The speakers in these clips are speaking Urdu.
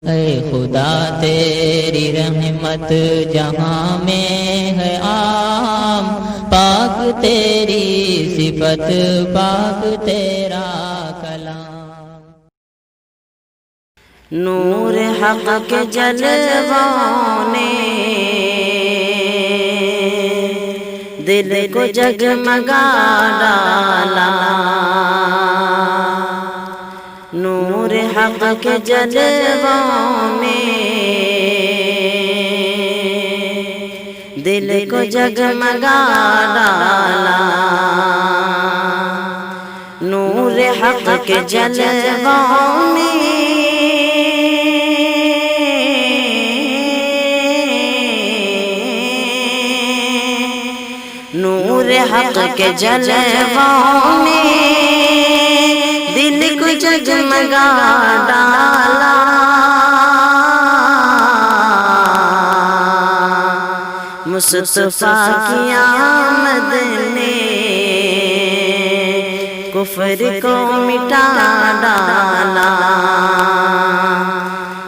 اے خدا تیری رحمت جہاں میں ہے عام، پاک تیری صفت پاک تیرا کلام۔ نور حق کے جلووں نے دل کو جگمگا ڈالا، نور حق کے جلووں نے دل کو جگمگا ڈالا، نور حق کے جلووں نے نور حق کے جلووں نے دل کو جگمگا ڈالا، مصطفیٰ کی آمد نے کفر کو مٹا ڈالا،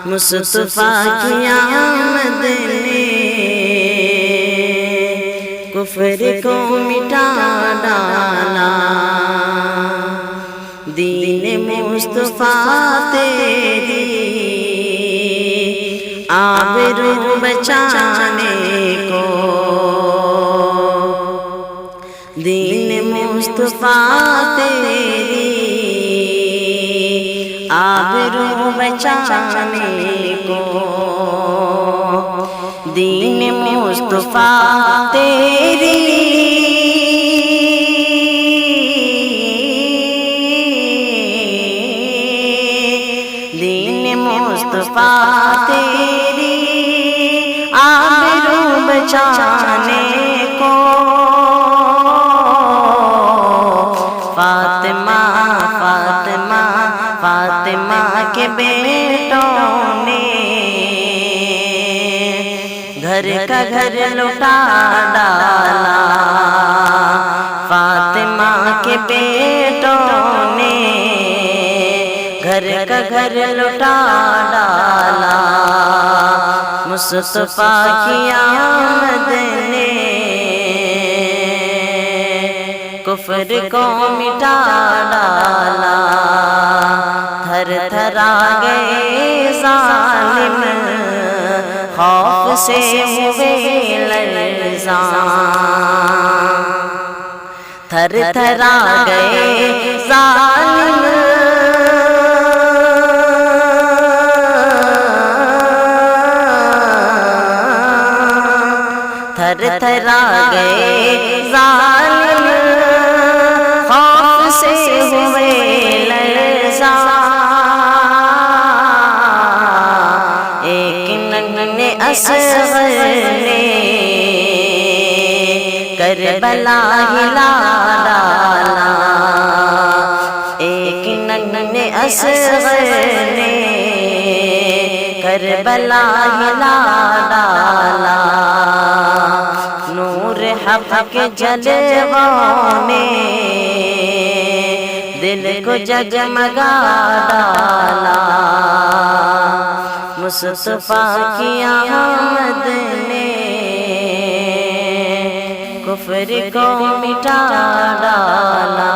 مصطفیٰ کی آمد نے کفر کو مٹا ڈالا، دین مصطفیٰ تیری آبرو بچانے کو، دین مصطفیٰ تیری آبرو بچانے کو، دین مصطفیٰ تیری دین مصطفیٰ تیری آبرو بچانے کو، فاطمہ فاطمہ فاطمہ کے بیٹوں نے گھر کا گھر لوٹا ڈالا، فاطمہ کے بیٹوں نے گھر کا گھر لوٹا ڈالا، مصطفیٰ کی آمد نے کفر کو مٹا ڈالا، تھر تھرا گئے ظالم خوف سے ہوئے لرزاں، تھر تھرا گئے ظالم تھر تھرا گئے ظالم خوف سے ہوئے لرزاں، ایک ننھے اصغر نے کربلا ہلا ڈالا، ایک ننھے اصغر نے کربلا ہلا ڈالا، نور حق کے جلووں نے دل کو جگمگا ڈالا، مصطفیٰ کی آمد نے کفر کو مٹا ڈالا۔